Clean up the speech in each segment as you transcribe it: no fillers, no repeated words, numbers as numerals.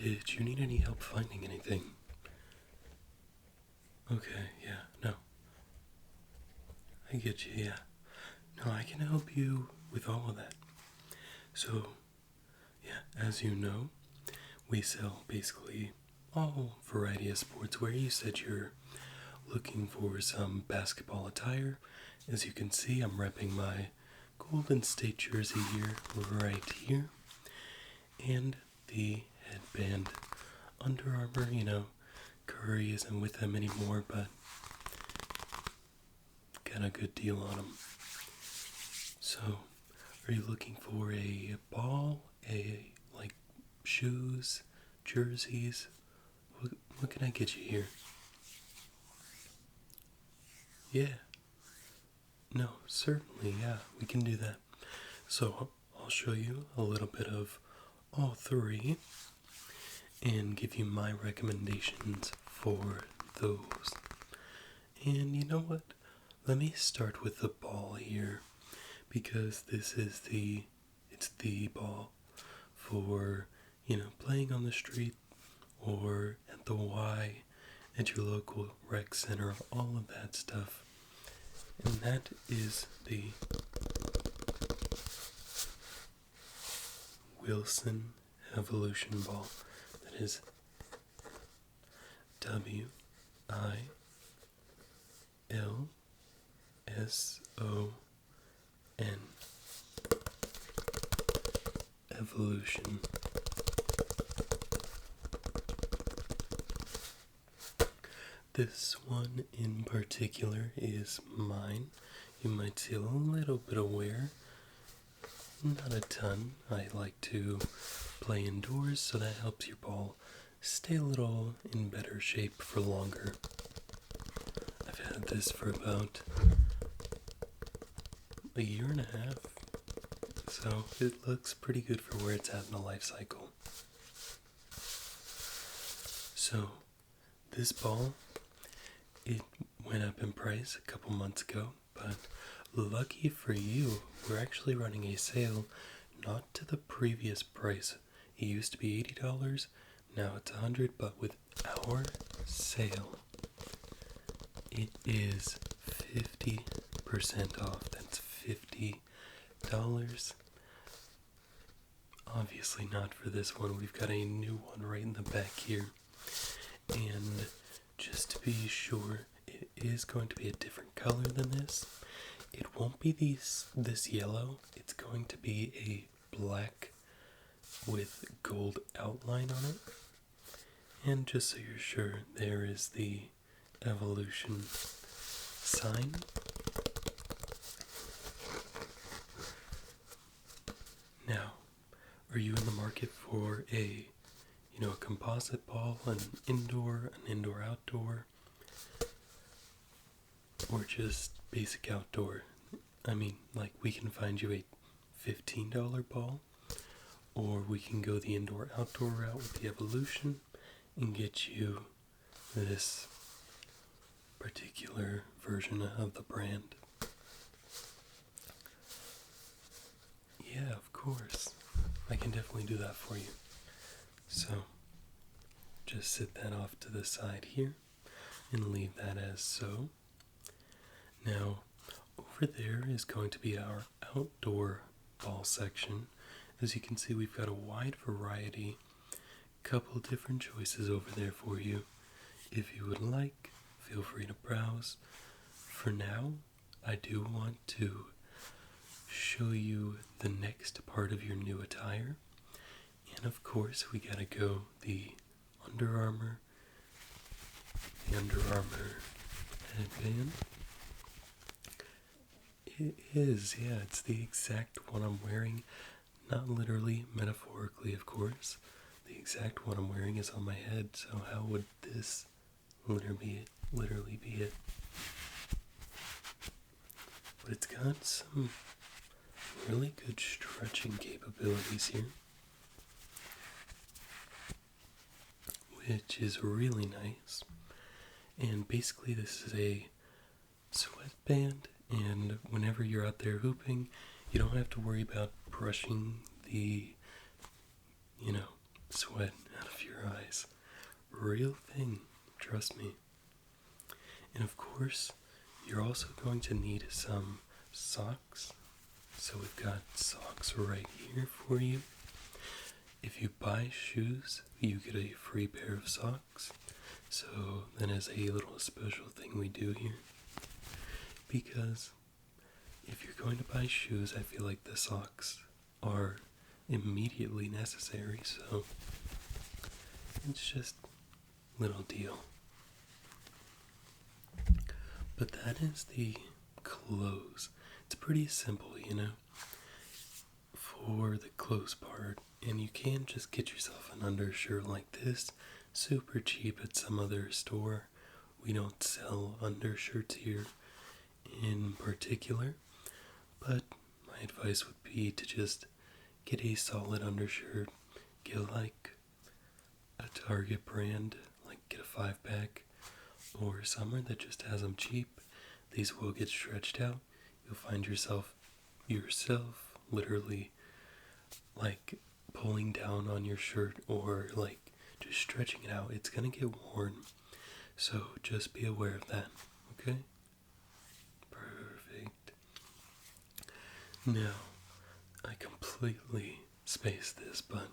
Did you need any help finding anything? Okay, yeah, no. I get you, yeah. No, I can help you with all of that. So, yeah, as you know, we sell basically all variety of sportswear. You said you're looking for some basketball attire. As you can see, I'm repping my Golden State jersey here, right here. And the headband. Under Armour, Curry isn't with them anymore, but got a good deal on them. So, are you looking for a ball, like shoes, jerseys? What can I get you here? Yeah. No, certainly, yeah, we can do that. So, I'll show you a little bit of all three and give you my recommendations for those. And you know what? Let me start with the ball here, because it's the ball for, playing on the street or at the Y, at your local rec center, all of that stuff. And that is the Wilson Evolution Ball. That is WILSON. Evolution. This one in particular is mine. You might see a little bit of wear. Not a ton. I like to play indoors, so that helps your ball stay a little in better shape for longer. I've had this for about a year and a half, so it looks pretty good for where it's at in the life cycle. So, this ball, it went up in price a couple months ago, but lucky for you, we're actually running a sale, not to the previous price. It used to be $80, now it's $100, but with our sale, it is 50% off. That's $50. Obviously not for this one. We've got a new one right in the back here. And just to be sure, it is going to be a different color than this. It won't be this yellow. It's going to be a black with gold outline on it. And just so you're sure, there is the Evolution sign. Now, are you in the market for a composite ball, an indoor-outdoor, or just basic outdoor? I mean, like, we can find you a $15 ball, or we can go the indoor-outdoor route with the Evolution and get you this particular version of the brand. Yeah, of course. I can definitely do that for you. So, just sit that off to the side here and leave that as so. Now, over there is going to be our outdoor ball section. As you can see, we've got a wide variety, couple different choices over there for you. If you would like, feel free to browse. For now, I do want to show you the next part of your new attire. And of course, we gotta go the Under Armour headband. It is, yeah, it's the exact one I'm wearing. Not literally, metaphorically, of course. The exact one I'm wearing is on my head, so how would this literally be it? But it's got some really good stretching capabilities here, which is really nice. And basically this is a sweatband, and whenever you're out there hooping, you don't have to worry about brushing the, sweat out of your eyes. Real thing, trust me. And of course, you're also going to need some socks. So we've got socks right here for you. If you buy shoes, you get a free pair of socks. So that is a little special thing we do here. Because if you're going to buy shoes, I feel like the socks are immediately necessary. So it's just a little deal. But that is the clothes. It's pretty simple, you know, for the clothes part. And you can just get yourself an undershirt like this, super cheap at some other store. We don't sell undershirts here in particular, but my advice would be to just get a solid undershirt. Get like a Target brand, like get a 5-pack, or somewhere that just has them cheap. These will get stretched out. You'll find yourself literally like pulling down on your shirt or like just stretching it out. It's gonna get worn, so just be aware of that. Okay, perfect. Now I completely spaced this, but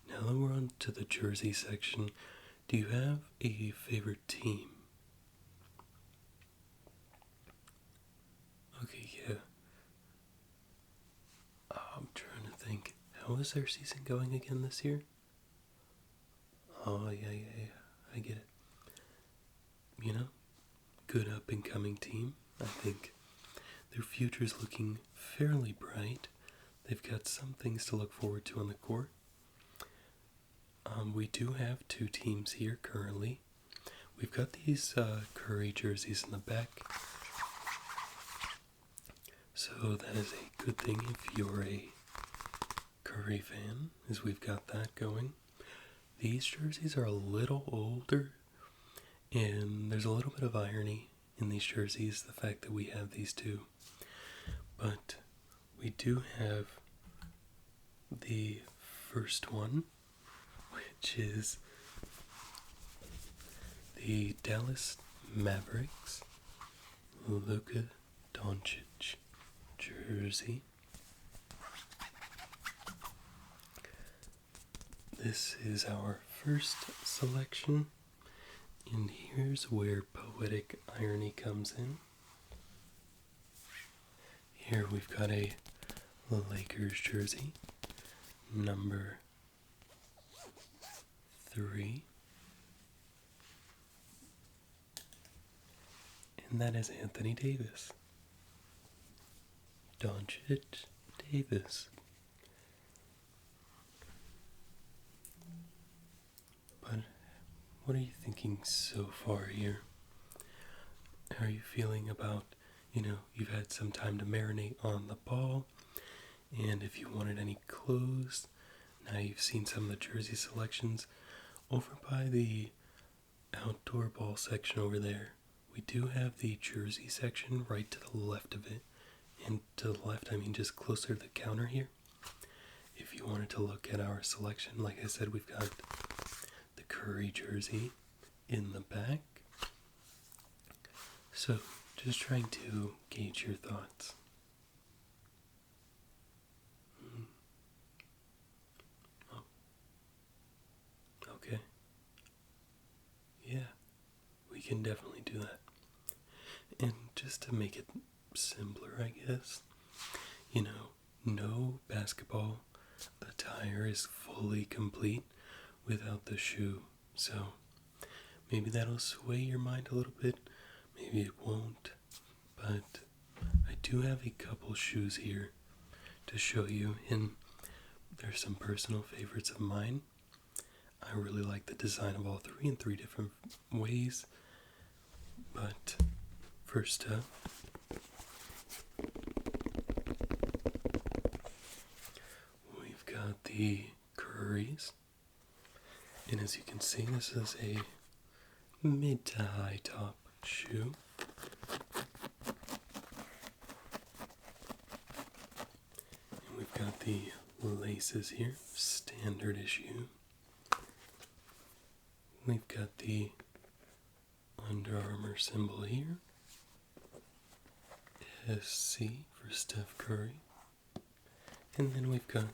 now that we're on to the jersey section, do you have a favorite team? Okay, yeah. I'm trying to think. How is their season going again this year? Oh, yeah. I get it. You know, good up and coming team. I think their future's looking fairly bright. They've got some things to look forward to on the court. We do have 2 teams here currently. We've got these Curry jerseys in the back. So that is a good thing if you're a Curry fan, as we've got that going. These jerseys are a little older, and there's a little bit of irony in these jerseys, the fact that we have these 2. But we do have the first one, which is the Dallas Mavericks Luka Doncic jersey. This is our first selection, and here's where poetic irony comes in. Here we've got a Lakers jersey, number 3. And that is Anthony Davis. Doncic Davis. But what are you thinking so far here? How are you feeling about, you've had some time to marinate on the ball, and if you wanted any clothes, now you've seen some of the jersey selections. Over by the outdoor ball section over there, we do have the jersey section right to the left of it. And to the left, I mean just closer to the counter here. If you wanted to look at our selection, like I said, we've got the Curry jersey in the back. So, just trying to gauge your thoughts. Oh. Okay. Yeah, we can definitely do that. And just to make it simpler, I guess, no basketball attire is fully complete without the shoe. So maybe that'll sway your mind a little bit, maybe it won't, but I do have a couple shoes here to show you, and there's some personal favorites of mine. I really like the design of all 3 in 3 different ways, but first up, we've got the Currys, and as you can see, this is a mid to high top shoe. And we've got the laces here, standard issue. We've got the Under Armour symbol here. SC for Steph Curry. And then we've got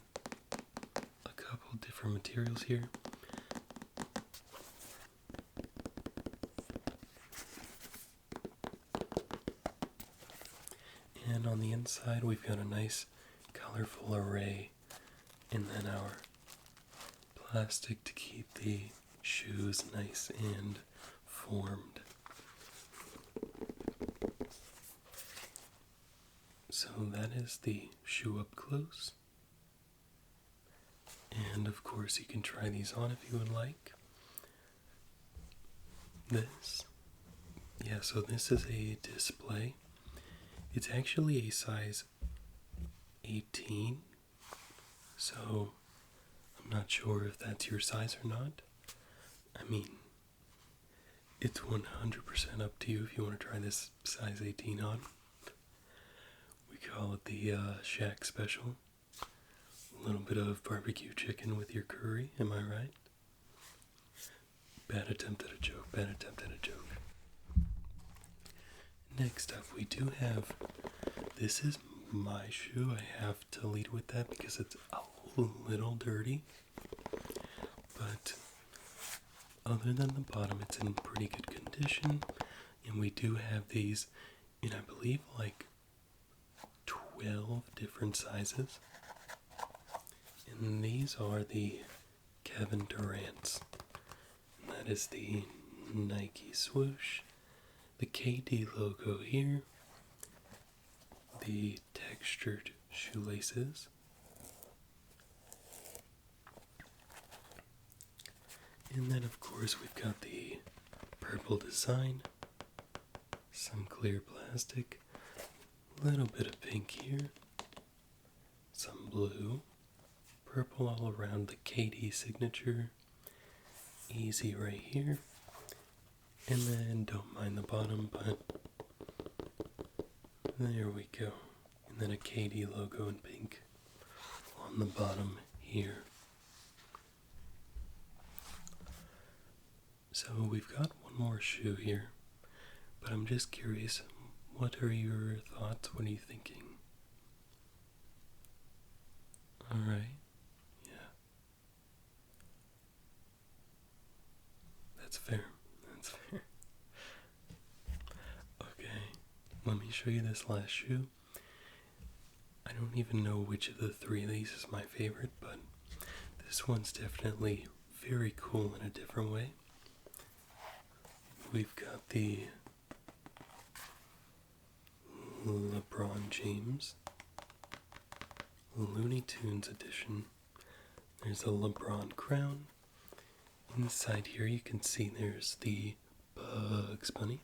a couple different materials here. And on the inside we've got a nice colorful array, and then our plastic to keep the shoes nice and formed. So that is the shoe up close. And of course you can try these on if you would like. So this is a display. It's actually a size 18, so I'm not sure if that's your size or not. I mean, it's 100% up to you if you want to try this size 18 on. We call it the Shack Special. A little bit of barbecue chicken with your curry, am I right? Bad attempt at a joke, bad attempt at a joke. Next up, we do have, this is my shoe. I have to lead with that because it's a little dirty. But other than the bottom, it's in pretty good condition. And we do have these in, I believe, like 12 different sizes. And these are the Kevin Durant's. And that is the Nike swoosh. The KD logo here, the textured shoelaces, and then of course we've got the purple design, some clear plastic, a little bit of pink here, some blue, purple all around the KD signature, easy right here. And then don't mind the bottom, but there we go. And then a KD logo in pink on the bottom here. So we've got one more shoe here, but I'm just curious, what are your thoughts? What are you thinking? Alright, yeah. That's fair. Okay, let me show you this last shoe. I don't even know which of the three of these is my favorite, but this one's definitely very cool in a different way. We've got the LeBron James Looney Tunes edition. There's a LeBron crown. Inside here you can see there's the Bugs Bunny.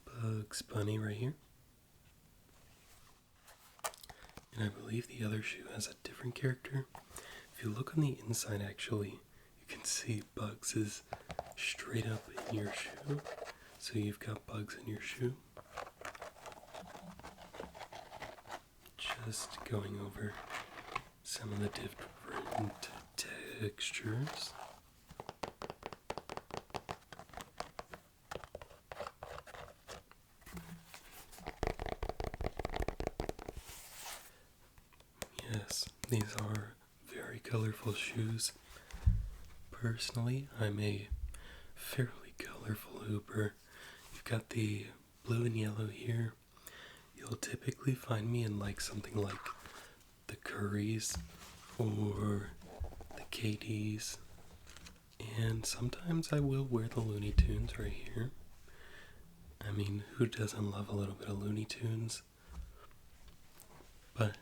Bugs Bunny right here. And I believe the other shoe has a different character. If you look on the inside, actually, you can see Bugs is straight up in your shoe. So you've got Bugs in your shoe. Just going over some of the different textures. Yes, these are very colorful shoes. Personally, I'm a fairly colorful hooper. You've got the blue and yellow here. You'll typically find me in like something like the Currys or the KDs, and sometimes I will wear the Looney Tunes right here. I mean, who doesn't love a little bit of Looney Tunes? But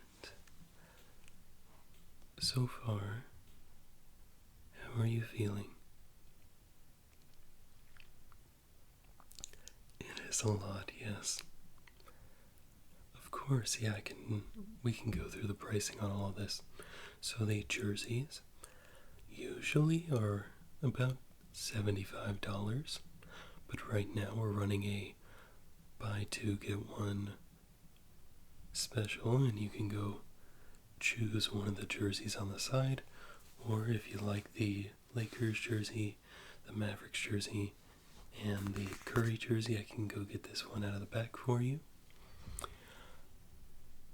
so far, how are you feeling? It is a lot, yes. Of course, yeah, we can go through the pricing on all of this. So the jerseys usually are about $75, but right now we're running a buy two get one special, and you can go choose one of the jerseys on the side, Or if you like the Lakers jersey, the Mavericks jersey, and the Curry jersey, I can go get this one out of the back for you.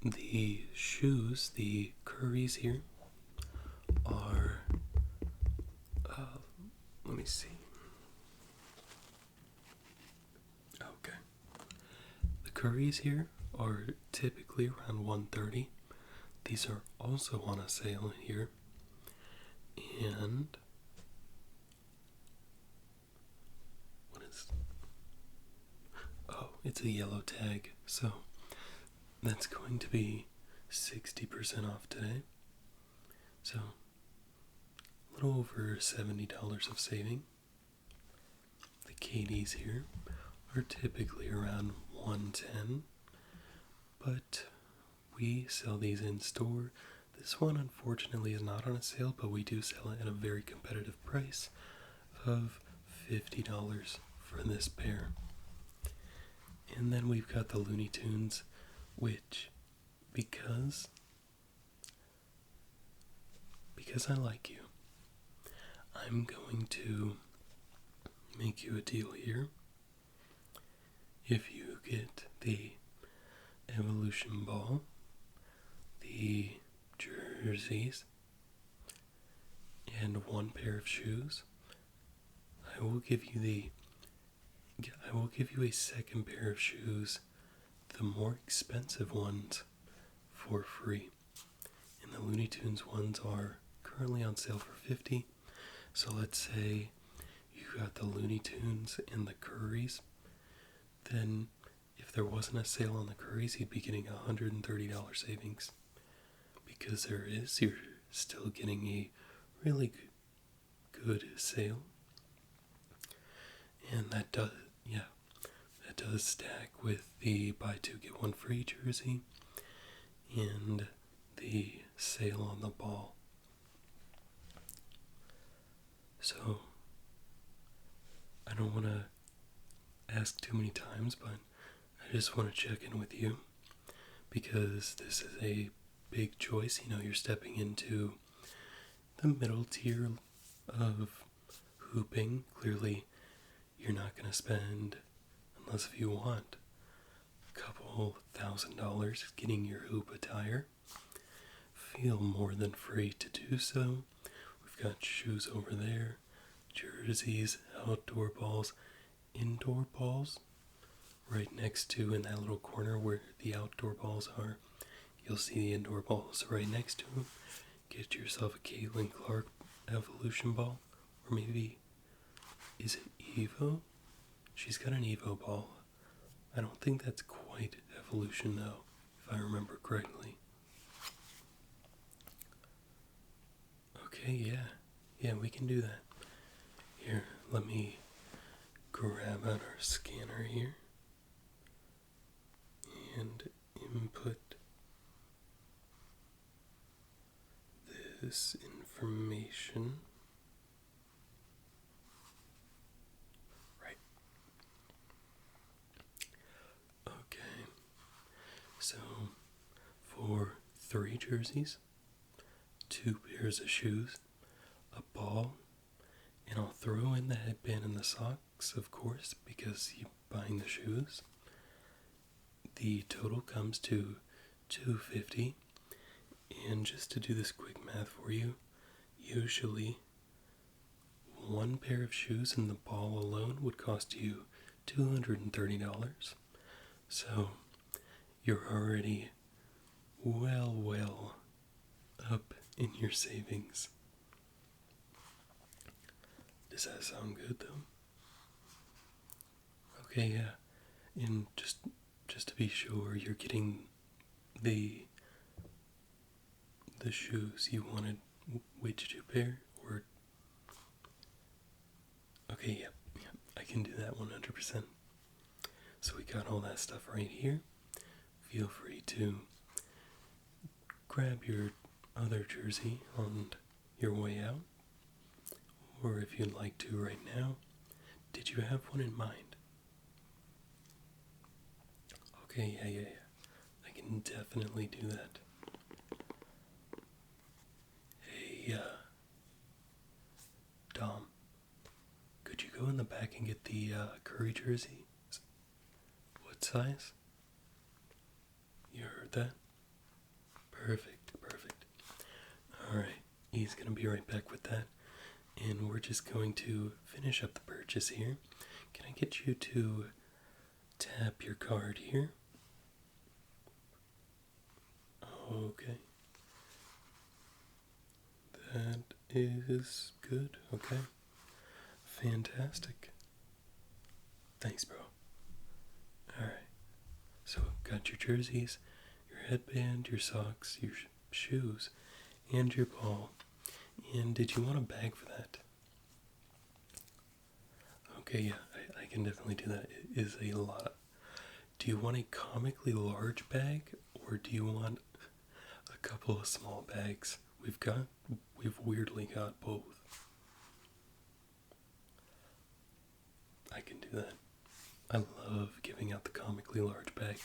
The shoes, the Currys here, are, let me see. Okay. The Currys here are typically around $130. These are also on a sale here. And what is, oh, it's a yellow tag, so that's going to be 60% off today. So a little over $70 of saving. The KDs here are typically around $110, but we sell these in store. This one unfortunately is not on a sale, but we do sell it at a very competitive price of $50 for this pair. And then we've got the Looney Tunes, which because I like you, I'm going to make you a deal here. If you get the Evolution Ball, the jerseys, and one pair of shoes, I will give you a second pair of shoes, the more expensive ones, for free. And the Looney Tunes ones are currently on sale for $50. So let's say you got the Looney Tunes and the Currys, then if there wasn't a sale on the Currys, you'd be getting $130 savings. Because you're still getting a really good sale. And that does stack with the buy two get one free jersey and the sale on the ball. So I don't want to ask too many times, but I just want to check in with you because this is a big choice. You know, you're stepping into the middle tier of hooping. Clearly, you're not going to spend, unless if you want, a couple $1,000 getting your hoop attire. Feel more than free to do so. We've got shoes over there, jerseys, outdoor balls, indoor balls, right next to, in that little corner where the outdoor balls are, you'll see the indoor balls right next to them. Get yourself a Caitlin Clark Evolution ball, or maybe, is it Evo? She's got an Evo ball. I don't think that's quite Evolution though, if I remember correctly. Okay, yeah, we can do that. Here, let me grab out our scanner here and input this information. Right. Okay. So, for 3 jerseys, 2 pairs of shoes, a ball, and I'll throw in the headband and the socks, of course, because you're buying the shoes. The total comes to $250. And just to do this quick math for you, usually 1 pair of shoes and the ball alone would cost you $230. So you're already well up in your savings. Does that sound good though? Okay, yeah. And just to be sure, you're getting the shoes you wanted. Which 2 pair? Or okay, yep, I can do that 100%. So we got all that stuff right here. Feel free to grab your other jersey on your way out, or if you'd like to right now. Did you have one in mind? Okay, yeah. I can definitely do that. Hey, the back and get the Curry jersey? What size? You heard that? Perfect, perfect. Alright, he's gonna be right back with that. And we're just going to finish up the purchase here. Can I get you to tap your card here? Okay. That is good. Okay. Fantastic. Thanks, bro. Alright. So, got your jerseys, your headband, your socks, your shoes, and your ball. And did you want a bag for that? Okay, yeah, I can definitely do that. It is a lot. Do you want a comically large bag, or do you want a couple of small bags? We've weirdly got both. I can do that. I love giving out the comically large bag.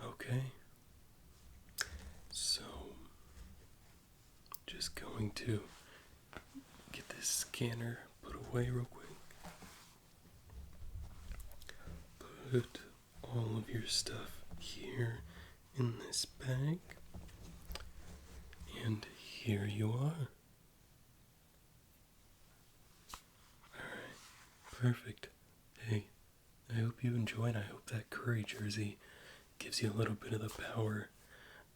Okay. So, just going to get this scanner put away real quick. Put all of your stuff here in this bag. And here you are. Alright, perfect. Hey, I hope you enjoyed. I hope that Curry jersey gives you a little bit of the power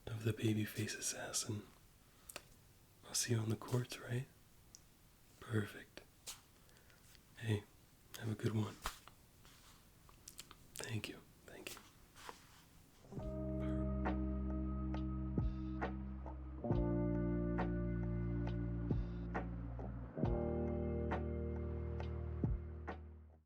of the babyface assassin. I'll see you on the courts, right? Perfect. Hey, have a good one. Thank you.